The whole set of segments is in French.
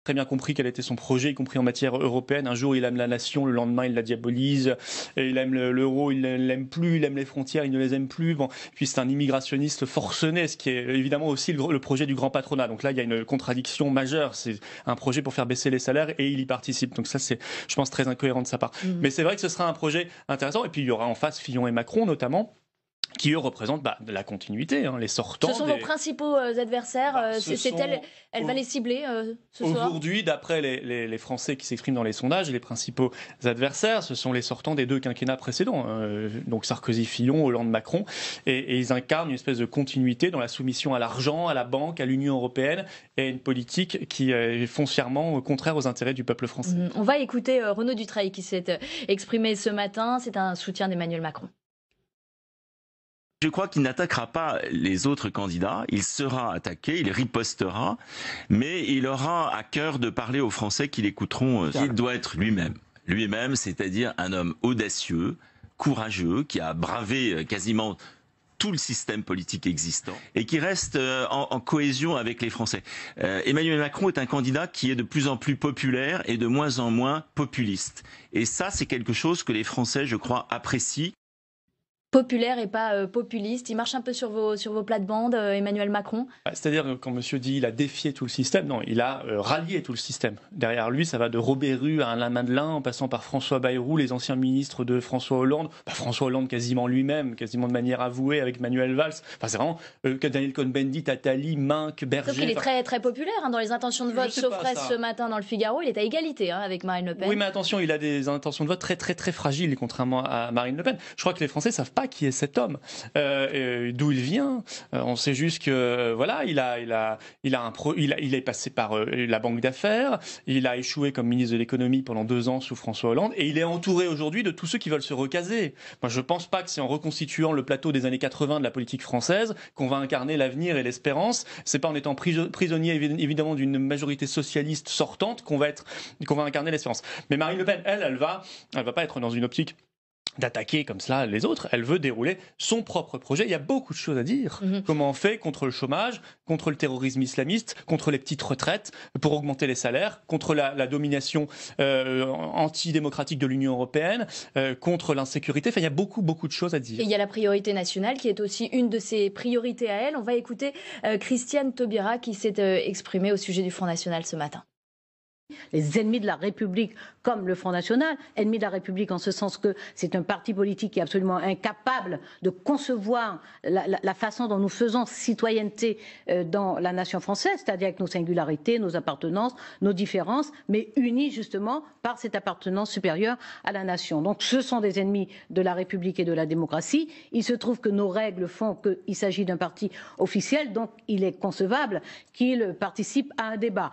très bien compris quel était son projet, y compris en matière européenne. Un jour, il aime la nation, le lendemain, il la diabolise. Et il aime l'euro, il ne l'aime plus, il aime les frontières, il ne les aime plus. Bon. Puis c'est un immigrationniste forcené, ce qui est évidemment aussi le projet du grand patronat. Donc là, il y a une contradiction majeure. C'est un projet pour faire baisser les salaires et il y participe. Donc ça, c'est, je pense, très incohérent de sa part. Mais c'est vrai que ce sera un projet intéressant. Et puis, il y aura en face Fillon et Macron, notamment, qui eux représentent de la continuité, les sortants. Ce sont vos principaux adversaires. Elle va les cibler ce soir. Aujourd'hui, d'après les Français qui s'expriment dans les sondages, les principaux adversaires, ce sont les sortants des 2 quinquennats précédents, donc Sarkozy, Fillon, Hollande, Macron, et ils incarnent une espèce de continuité dans la soumission à l'argent, à la banque, à l'Union européenne, et une politique qui est foncièrement contraire aux intérêts du peuple français. On va écouter Renaud Dutreil qui s'est exprimé ce matin. C'est un soutien d'Emmanuel Macron. Je crois qu'il n'attaquera pas les autres candidats, il sera attaqué, il ripostera, mais il aura à cœur de parler aux Français qui l'écouteront. Il doit être lui-même. Lui-même, c'est-à-dire un homme audacieux, courageux, qui a bravé quasiment tout le système politique existant et qui reste en cohésion avec les Français. Emmanuel Macron est un candidat qui est de plus en plus populaire et de moins en moins populiste. Et ça, c'est quelque chose que les Français, je crois, apprécient. Populaire et pas populiste. Il marche un peu sur vos plates-bandes, Emmanuel Macron. C'est-à-dire que quand monsieur dit il a défié tout le système, non, il a rallié tout le système. Derrière lui, ça va de Robert Rue à Alain Madelin, en passant par François Bayrou, les anciens ministres de François Hollande, François Hollande quasiment lui-même, quasiment de manière avouée avec Manuel Valls. Enfin, c'est vraiment Daniel Cohn-Bendit, Attali, Minc, Berger. Sauf qu'il est très, très populaire dans les intentions de vote. Sauf ce matin dans le Figaro, il est à égalité avec Marine Le Pen. Oui, mais attention, il a des intentions de vote très, très, très fragiles, contrairement à Marine Le Pen. Je crois que les Français savent pas qui est cet homme, d'où il vient. On sait juste que voilà, il est passé par la banque d'affaires, il a échoué comme ministre de l'économie pendant 2 ans sous François Hollande, et il est entouré aujourd'hui de tous ceux qui veulent se recaser. Moi, je pense pas que c'est en reconstituant le plateau des années 80 de la politique française qu'on va incarner l'avenir et l'espérance. C'est pas en étant prisonnier évidemment d'une majorité socialiste sortante qu'on va incarner l'espérance. Mais Marine Le Pen, elle va pas être dans une optique d'attaquer comme cela les autres, elle veut dérouler son propre projet. Il y a beaucoup de choses à dire. Comment on fait contre le chômage, contre le terrorisme islamiste, contre les petites retraites, pour augmenter les salaires, contre la domination antidémocratique de l'Union européenne, contre l'insécurité. Enfin, il y a beaucoup, beaucoup de choses à dire. Et il y a la priorité nationale qui est aussi une de ses priorités à elle. On va écouter Christiane Taubira qui s'est exprimée au sujet du Front National ce matin. Les ennemis de la République, comme le Front National, ennemis de la République en ce sens que c'est un parti politique qui est absolument incapable de concevoir la façon dont nous faisons citoyenneté dans la nation française, c'est-à-dire avec nos singularités, nos appartenances, nos différences, mais unis justement par cette appartenance supérieure à la nation. Donc ce sont des ennemis de la République et de la démocratie. Il se trouve que nos règles font qu'il s'agit d'un parti officiel, donc il est concevable qu'il participe à un débat.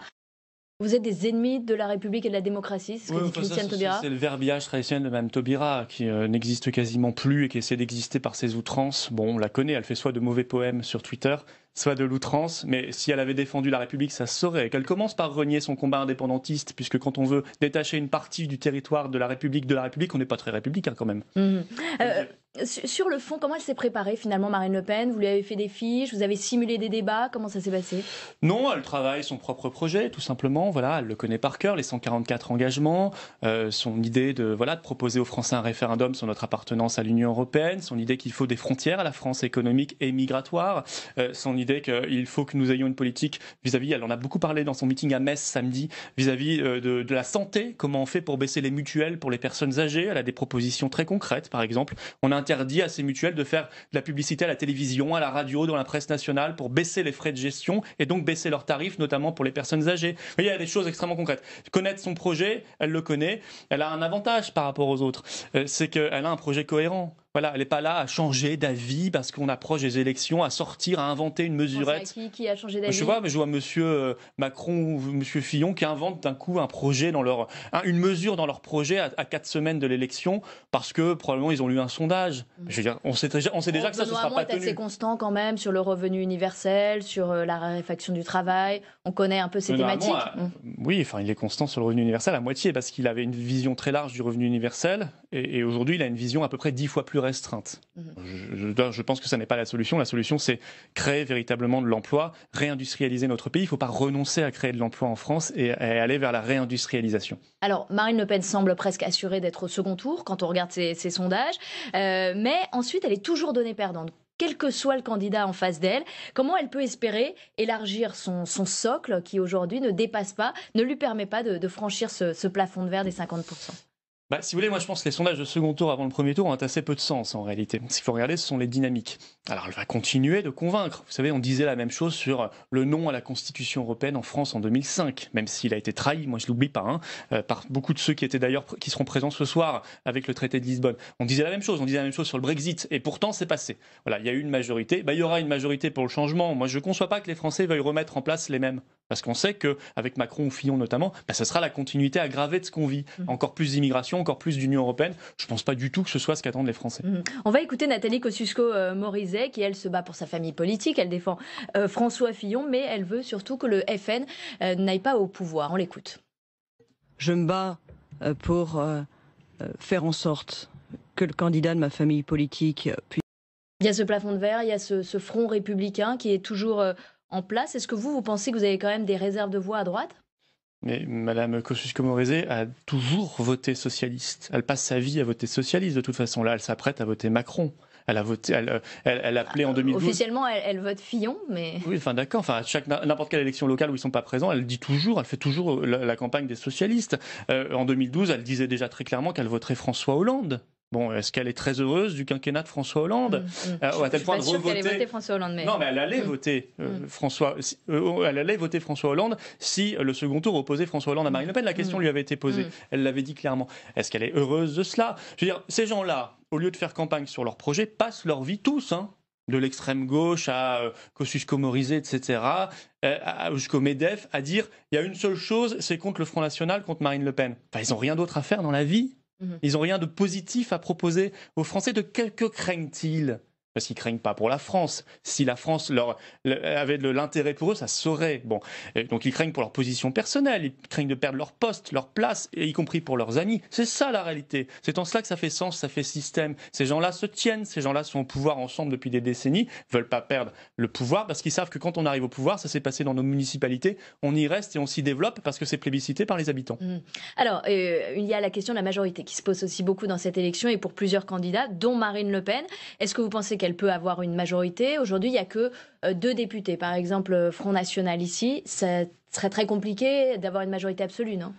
Vous êtes des ennemis de la République et de la démocratie, c'est ce que dit Christiane Taubira. C'est le verbiage traditionnel de Mme Taubira qui n'existe quasiment plus et qui essaie d'exister par ses outrances. Bon, on la connaît, elle fait soit de mauvais poèmes sur Twitter, soit de l'outrance, mais si elle avait défendu la République, ça se saurait. Qu'elle commence par renier son combat indépendantiste, puisque quand on veut détacher une partie du territoire de la République, on n'est pas très républicain quand même. Sur le fond, comment elle s'est préparée finalement, Marine Le Pen? Vous lui avez fait des fiches, vous avez simulé des débats, comment ça s'est passé? Non, elle travaille son propre projet, tout simplement. Voilà, elle le connaît par cœur, les 144 engagements, son idée de proposer aux Français un référendum sur notre appartenance à l'Union européenne, son idée qu'il faut des frontières à la France économique et migratoire, son idée qu'il faut que nous ayons une politique vis-à-vis, elle en a beaucoup parlé dans son meeting à Metz samedi, vis-à-vis de la santé, comment on fait pour baisser les mutuelles pour les personnes âgées. Elle a des propositions très concrètes, par exemple. On a interdit à ces mutuelles de faire de la publicité à la télévision, à la radio, dans la presse nationale pour baisser les frais de gestion et donc baisser leurs tarifs, notamment pour les personnes âgées. Il y a des choses extrêmement concrètes. Connaître son projet, elle le connaît. Elle a un avantage par rapport aux autres, c'est qu'elle a un projet cohérent. Voilà, elle n'est pas là à changer d'avis parce qu'on approche des élections, à sortir, à inventer une mesurette. Qui a changé d'avis? Je vois monsieur Macron ou monsieur Fillon qui inventent d'un coup un projet une mesure dans leur projet à 4 semaines de l'élection parce que probablement ils ont lu un sondage. Je veux dire, on sait déjà que ça ne sera pas tenu. C'est assez constant quand même sur le revenu universel, sur la raréfaction du travail. On connaît un peu ces thématiques. Oui, enfin, il est constant sur le revenu universel à moitié parce qu'il avait une vision très large du revenu universel et aujourd'hui il a une vision à peu près 10 fois plus restreinte. Je pense que ça n'est pas la solution. La solution, c'est créer véritablement de l'emploi, réindustrialiser notre pays. Il ne faut pas renoncer à créer de l'emploi en France et aller vers la réindustrialisation. Alors, Marine Le Pen semble presque assurée d'être au second tour quand on regarde ses sondages, mais ensuite, elle est toujours donnée perdante. Quel que soit le candidat en face d'elle, comment elle peut espérer élargir son socle qui aujourd'hui ne dépasse pas, ne lui permet pas de franchir ce plafond de verre des 50%? Si vous voulez, moi je pense que les sondages de second tour avant le premier tour ont assez peu de sens en réalité. Ce qu'il faut regarder, ce sont les dynamiques. Alors elle va continuer de convaincre. Vous savez, on disait la même chose sur le non à la Constitution européenne en France en 2005, même s'il a été trahi, moi je l'oublie pas, par beaucoup de ceux qui seront présents ce soir avec le traité de Lisbonne. On disait la même chose sur le Brexit, et pourtant c'est passé. Voilà, il y a eu une majorité. Il y aura une majorité pour le changement. Moi je ne conçois pas que les Français veuillent remettre en place les mêmes. Parce qu'on sait qu'avec Macron ou Fillon notamment, ce sera la continuité aggravée de ce qu'on vit. Encore plus d'immigration, encore plus d'Union européenne. Je ne pense pas du tout que ce soit ce qu'attendent les Français. On va écouter Nathalie Kosciusko-Morizet, qui elle se bat pour sa famille politique. Elle défend François Fillon, mais elle veut surtout que le FN n'aille pas au pouvoir. On l'écoute. Je me bats pour faire en sorte que le candidat de ma famille politique puisse... Il y a ce plafond de verre, il y a ce front républicain qui est toujours en place. Est-ce que vous pensez que vous avez quand même des réserves de voix à droite ? Mais Mme Kosciusko-Morizet a toujours voté socialiste. Elle passe sa vie à voter socialiste de toute façon. Là, elle s'apprête à voter Macron. Elle a voté, elle a appelé en 2012. Officiellement, elle vote Fillon, mais... Oui, d'accord. N'importe quelle élection locale où ils ne sont pas présents, elle fait toujours la campagne des socialistes. En 2012, elle disait déjà très clairement qu'elle voterait François Hollande. Bon, est-ce qu'elle est très heureuse du quinquennat de François Hollande à tel point de revoter... qu'elle ait voté François Hollande, mais... Non, mais elle allait voter elle allait voter François Hollande si le second tour opposait François Hollande à Marine Le Pen. La question lui avait été posée. Elle l'avait dit clairement. Est-ce qu'elle est heureuse de cela ? Je veux dire, ces gens-là, au lieu de faire campagne sur leur projet, passent leur vie tous, de l'extrême gauche à Kosciusko-Morizet, etc., jusqu'au MEDEF, à dire il y a une seule chose, c'est contre le Front National, contre Marine Le Pen. Ils n'ont rien d'autre à faire dans la vie. Ils n'ont rien de positif à proposer aux Français. De que craignent-ils ? Parce qu'ils ne craignent pas pour la France. Si la France avait de l'intérêt pour eux, ça se saurait. Bon. Donc ils craignent pour leur position personnelle, ils craignent de perdre leur poste, leur place, y compris pour leurs amis. C'est ça la réalité. C'est en cela que ça fait sens, ça fait système. Ces gens-là se tiennent, ces gens-là sont au pouvoir ensemble depuis des décennies, ne veulent pas perdre le pouvoir parce qu'ils savent que quand on arrive au pouvoir, ça s'est passé dans nos municipalités, on y reste et on s'y développe parce que c'est plébiscité par les habitants. Alors, il y a la question de la majorité qui se pose aussi beaucoup dans cette élection et pour plusieurs candidats, dont Marine Le Pen. Est-ce que vous pensez qu'elle peut avoir une majorité ? Aujourd'hui, il n'y a que 2 députés. Par exemple, Front National ici, ça serait très compliqué d'avoir une majorité absolue, non ?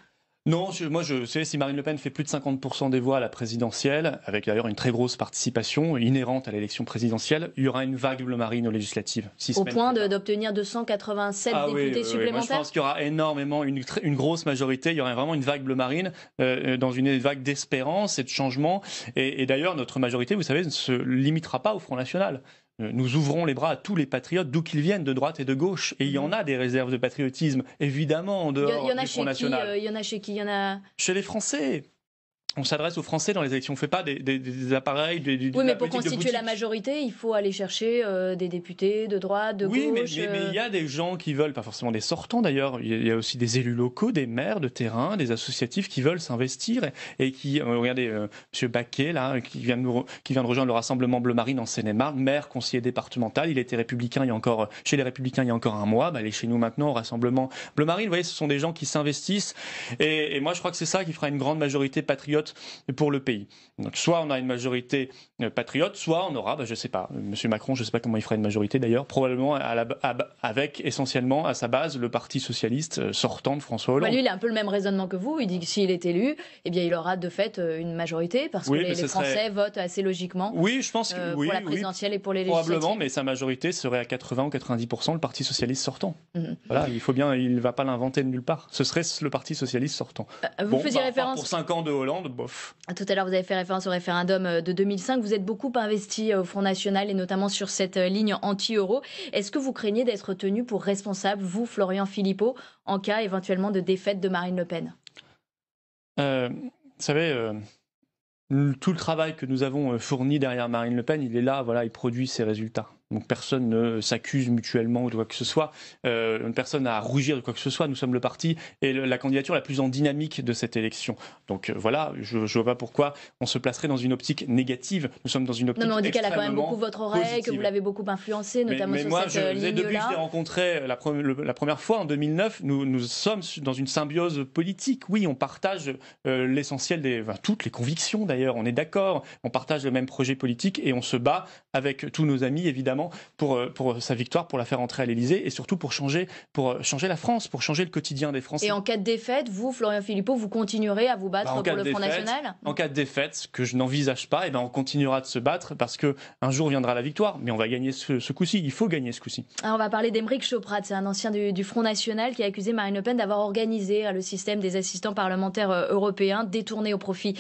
Non, moi je sais, si Marine Le Pen fait plus de 50% des voix à la présidentielle, avec d'ailleurs une très grosse participation inhérente à l'élection présidentielle, il y aura une vague bleu marine aux législatives. Au point d'obtenir 287 députés supplémentaires. Moi je pense qu'il y aura énormément, une grosse majorité, il y aura vraiment une vague bleu marine, dans une vague d'espérance et de changement. Et d'ailleurs, notre majorité, vous savez, ne se limitera pas au Front National. Nous ouvrons les bras à tous les patriotes, d'où qu'ils viennent, de droite et de gauche. Et il y en a des réserves de patriotisme, évidemment, en dehors du Front National. Il y en a chez qui ? Chez les Français. On s'adresse aux Français dans les élections. On ne fait pas des appareils, oui, mais pour constituer la majorité, il faut aller chercher des députés de droite, de gauche. Oui, mais il y a des gens qui veulent, pas forcément des sortants d'ailleurs, il y a aussi des élus locaux, des maires de terrain, des associatifs qui veulent s'investir et qui, regardez, M. Baquet, là, qui vient de rejoindre le Rassemblement Bleu Marine en Seine-et-Marne, maire, conseiller départemental, il était républicain chez les Républicains il y a encore un mois, il est chez nous maintenant au Rassemblement Bleu Marine. Vous voyez, ce sont des gens qui s'investissent et moi je crois que c'est ça qui fera une grande majorité patriote pour le pays. Donc, soit on a une majorité patriote, soit on aura, je ne sais pas, M. Macron, je ne sais pas comment il fera une majorité d'ailleurs, probablement avec essentiellement à sa base le Parti socialiste sortant de François Hollande. Lui, il a un peu le même raisonnement que vous. Il dit que s'il est élu, il aura de fait une majorité parce que les Français votent assez logiquement. Oui, je pense que pour la présidentielle et pour les législatives. Probablement, mais sa majorité serait à 80 ou 90% le Parti socialiste sortant. Voilà, il ne va pas l'inventer de nulle part. Ce serait le Parti socialiste sortant. Vous faisiez référence pour 5 ans de Hollande. Bof. Tout à l'heure, vous avez fait référence au référendum de 2005. Vous êtes beaucoup investi au Front National et notamment sur cette ligne anti-euro. Est-ce que vous craignez d'être tenu pour responsable, vous, Florian Philippot, en cas éventuellement de défaite de Marine Le Pen ? Vous savez, tout le travail que nous avons fourni derrière Marine Le Pen, il est là, voilà, il produit ses résultats. Donc personne ne s'accuse mutuellement ou de quoi que ce soit. Personne n'a à rougir de quoi que ce soit. Nous sommes le parti et la candidature la plus en dynamique de cette élection. Donc voilà, je ne vois pas pourquoi on se placerait dans une optique négative. Nous sommes dans une optique Non, mais on dit qu'elle a quand même extrêmement beaucoup votre oreille, positive. que vous l'avez beaucoup influencé, notamment mais sur moi, cette ligne-là. depuis que je l'ai rencontré la première fois en 2009, nous sommes dans une symbiose politique. Oui, on partage l'essentiel toutes les convictions d'ailleurs, on est d'accord, on partage le même projet politique et on se bat avec tous nos amis évidemment pour sa victoire, pour la faire entrer à l'Élysée et surtout pour changer la France, pour changer le quotidien des Français. Et en cas de défaite, vous, Florian Philippot, vous continuerez à vous battre pour le Front National ? En cas de défaite, ce que je n'envisage pas, on continuera de se battre parce qu'un jour viendra la victoire, mais on va gagner ce coup-ci, il faut gagner ce coup-ci. Alors on va parler d'Aymeric Chauprade, c'est un ancien du Front National qui a accusé Marine Le Pen d'avoir organisé le système des assistants parlementaires européens détourné au profit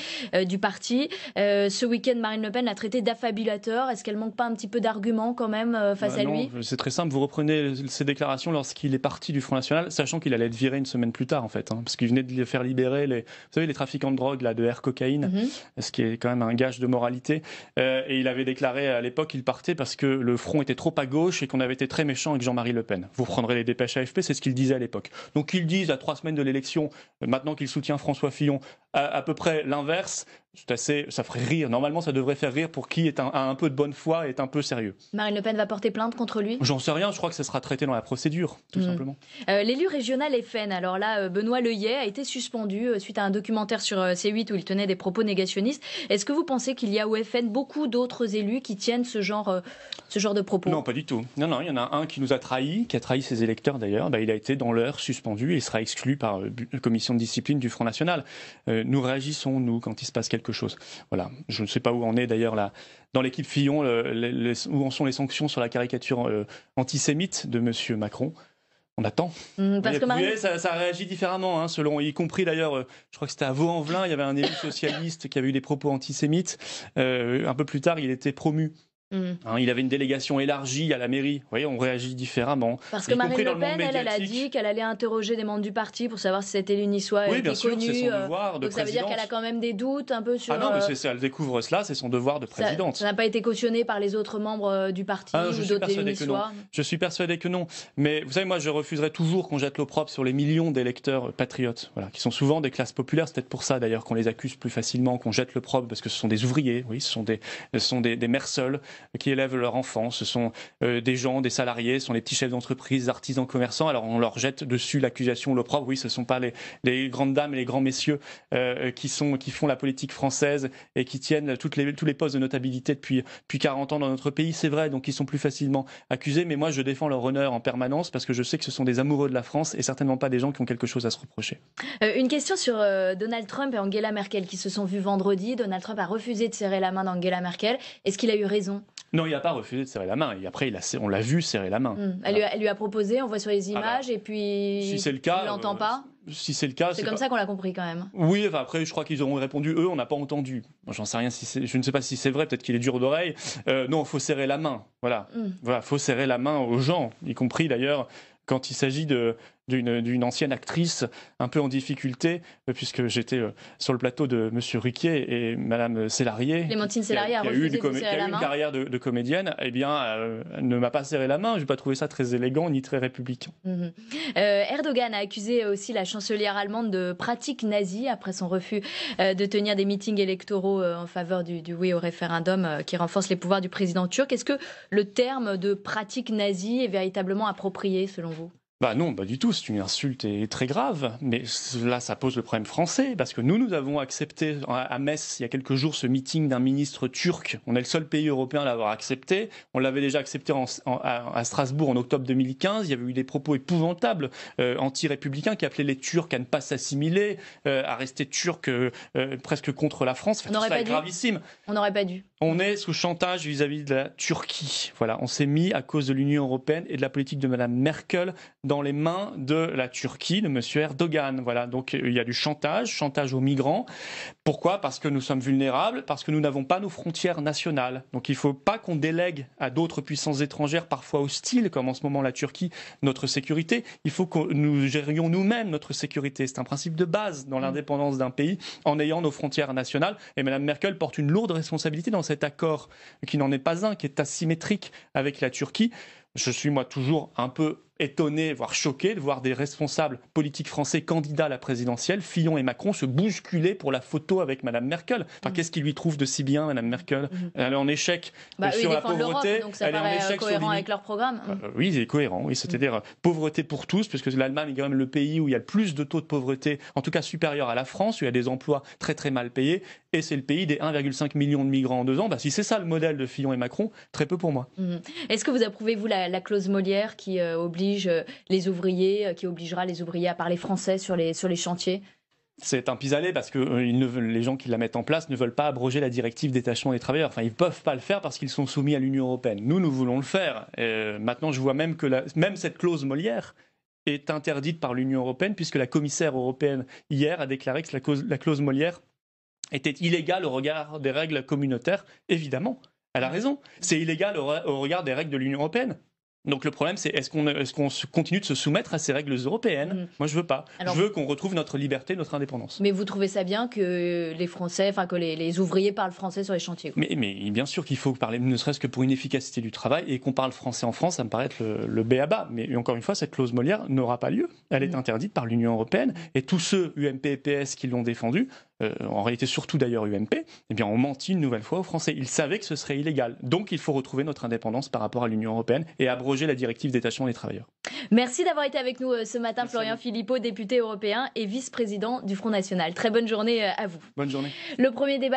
du parti. Ce week-end, Marine Le Pen l'a traité d'affabulateur. Est-ce qu'elle manque pas un petit peu d'arguments quand même face à lui ? Non, c'est très simple. Vous reprenez ses déclarations lorsqu'il est parti du Front National, sachant qu'il allait être viré une semaine plus tard en fait, parce qu'il venait de faire libérer les trafiquants de drogue là, de air cocaïne, ce qui est quand même un gage de moralité. Et il avait déclaré à l'époque qu'il partait parce que le Front était trop à gauche et qu'on avait été très méchant avec Jean-Marie Le Pen. Vous reprendrez les dépêches AFP, c'est ce qu'il disait à l'époque. Donc qu'ils disent à 3 semaines de l'élection, maintenant qu'il soutient François Fillon, à peu près l'inverse, ça ferait rire. Normalement, ça devrait faire rire pour qui a un peu de bonne foi et est un peu sérieux. Marine Le Pen va porter plainte contre lui ? J'en sais rien, je crois que ça sera traité dans la procédure, tout simplement. L'élu régional FN, alors là, Benoît Leillet a été suspendu suite à un documentaire sur C8 où il tenait des propos négationnistes. Est-ce que vous pensez qu'il y a au FN beaucoup d'autres élus qui tiennent ce genre de propos ? Non, pas du tout. Non, il y en a un qui nous a trahis, qui a trahi ses électeurs d'ailleurs. Il a été dans l'heure suspendu et il sera exclu par la commission de discipline du Front National. Nous réagissons, nous, quand il se passe quelque chose. Voilà. Je ne sais pas où on est d'ailleurs là. Dans l'équipe Fillon, où en sont les sanctions sur la caricature antisémite de M. Macron. On attend. Parce que vous voyez, ça réagit différemment, selon, y compris d'ailleurs, je crois que c'était à Vaux-en-Velin, il y avait un élu socialiste qui avait eu des propos antisémites. Un peu plus tard, il était promu. Il avait une délégation élargie à la mairie. Vous voyez, on réagit différemment. Parce que Marine Le Pen, elle a dit qu'elle allait interroger des membres du parti pour savoir si cet élu niçois était connu. C'est son devoir de donc ça veut dire qu'elle a quand même des doutes un peu sur... Ah non, mais elle découvre cela, c'est son devoir de présidente. Ça n'a pas été cautionné par les autres membres du parti ou d'autres élus niçois ? Je suis persuadé que non. Mais vous savez, moi, je refuserais toujours qu'on jette l'opprobre sur les millions d'électeurs patriotes, qui sont souvent des classes populaires. C'est peut-être pour ça, d'ailleurs, qu'on les accuse plus facilement, qu'on jette l'opprobre, parce que ce sont des ouvriers, ce sont des mères seules qui élèvent leur enfants, ce sont des gens, des salariés, ce sont les petits chefs d'entreprise, artisans, commerçants. Alors on leur jette dessus l'accusation, l'opprobre. Oui, ce ne sont pas les grandes dames et les grands messieurs qui font la politique française et qui tiennent tous les postes de notabilité depuis 40 ans dans notre pays. C'est vrai, donc ils sont plus facilement accusés. Mais moi, je défends leur honneur en permanence parce que je sais que ce sont des amoureux de la France et certainement pas des gens qui ont quelque chose à se reprocher. Une question sur Donald Trump et Angela Merkel qui se sont vus vendredi. Donald Trump a refusé de serrer la main d'Angela Merkel. Est-ce qu'il a eu raison ? Non, il n'a pas refusé de serrer la main. Et après, on l'a vu serrer la main. Elle lui a proposé, on voit sur les images, et puis si c'est le cas, il ne l'entend pas. Si c'est le cas, c'est comme ça qu'on l'a compris quand même. Oui, après, je crois qu'ils auront répondu, eux, on n'a pas entendu. Moi, j'en sais rien, je ne sais pas si c'est vrai, peut-être qu'il est dur d'oreille. Non, il faut serrer la main. Voilà, faut serrer la main aux gens, y compris d'ailleurs quand il s'agit d'une ancienne actrice un peu en difficulté, puisque j'étais sur le plateau de M. Ruquier et Mme Sélarié, Clémentine Sélarié qui a eu une carrière de comédienne, elle ne m'a pas serré la main. Je n'ai pas trouvé ça très élégant ni très républicain. Erdogan a accusé aussi la chancelière allemande de pratiques nazies après son refus de tenir des meetings électoraux en faveur du oui au référendum qui renforce les pouvoirs du président turc. Est-ce que le terme de pratique nazie est véritablement approprié selon vous ? Non, pas du tout, c'est une insulte et très grave, mais là ça pose le problème français, parce que nous avons accepté à Metz il y a quelques jours ce meeting d'un ministre turc, on est le seul pays européen à l'avoir accepté, on l'avait déjà accepté à Strasbourg en octobre 2015, il y avait eu des propos épouvantables anti-républicains qui appelaient les Turcs à ne pas s'assimiler, à rester turcs presque contre la France, c'est gravissime. On n'aurait pas dû. On est sous chantage vis-à-vis de la Turquie, voilà, on s'est mis à cause de l'Union européenne et de la politique de Mme Merkel dans les mains de la Turquie, de M. Erdogan. Voilà, donc il y a du chantage aux migrants. Pourquoi ? Parce que nous sommes vulnérables, parce que nous n'avons pas nos frontières nationales. Donc il ne faut pas qu'on délègue à d'autres puissances étrangères, parfois hostiles, comme en ce moment la Turquie, notre sécurité. Il faut que nous gérions nous-mêmes notre sécurité. C'est un principe de base dans l'indépendance d'un pays, en ayant nos frontières nationales. Et Mme Merkel porte une lourde responsabilité dans cet accord, qui n'en est pas un, qui est asymétrique avec la Turquie. Je suis moi toujours un peu étonné, voire choqué de voir des responsables politiques français candidats à la présidentielle, Fillon et Macron, se bousculer pour la photo avec Mme Merkel. Enfin, qu'est-ce qui lui trouve de si bien, Mme Merkel ? Elle est en échec sur la pauvreté. Donc ça paraît cohérent avec leur programme. Oui, c'est cohérent. Oui, c'est-à-dire pauvreté pour tous, puisque l'Allemagne est quand même le pays où il y a le plus de taux de pauvreté, en tout cas supérieur à la France, où il y a des emplois très très mal payés, et c'est le pays des 1,5 million de migrants en 2 ans. Si c'est ça le modèle de Fillon et Macron, très peu pour moi. Est-ce que vous approuvez, vous, la clause Molière qui oblige les ouvriers, qui obligera les ouvriers à parler français sur les chantiers ? C'est un pis-aller parce que les gens qui la mettent en place ne veulent pas abroger la directive détachement des travailleurs. Enfin, ils ne peuvent pas le faire parce qu'ils sont soumis à l'Union européenne. Nous voulons le faire. Maintenant, je vois même que même cette clause Molière est interdite par l'Union européenne, puisque la commissaire européenne, hier, a déclaré que la clause Molière était illégale au regard des règles communautaires. Évidemment, elle a raison. C'est illégal au regard des règles de l'Union européenne. Donc le problème, c'est est-ce qu'on continue de se soumettre à ces règles européennes ? Moi, je veux pas. Je veux qu'on retrouve notre liberté, notre indépendance. Mais vous trouvez ça bien que les Français, que les ouvriers parlent français sur les chantiers ? Mais bien sûr qu'il faut parler, ne serait-ce que pour une efficacité du travail, et qu'on parle français en France, ça me paraît être le b.a.-ba. Mais encore une fois, cette clause Molière n'aura pas lieu. Elle est interdite par l'Union européenne, et tous ceux, UMP et PS, qui l'ont défendue, en réalité surtout d'ailleurs UMP, ont menti une nouvelle fois aux Français. Ils savaient que ce serait illégal. Donc il faut retrouver notre indépendance par rapport à l'Union européenne et abroger la directive détachement des travailleurs. Merci d'avoir été avec nous ce matin, Florian Philippot, député européen et vice-président du Front National. Très bonne journée à vous. Bonne journée. Le premier débat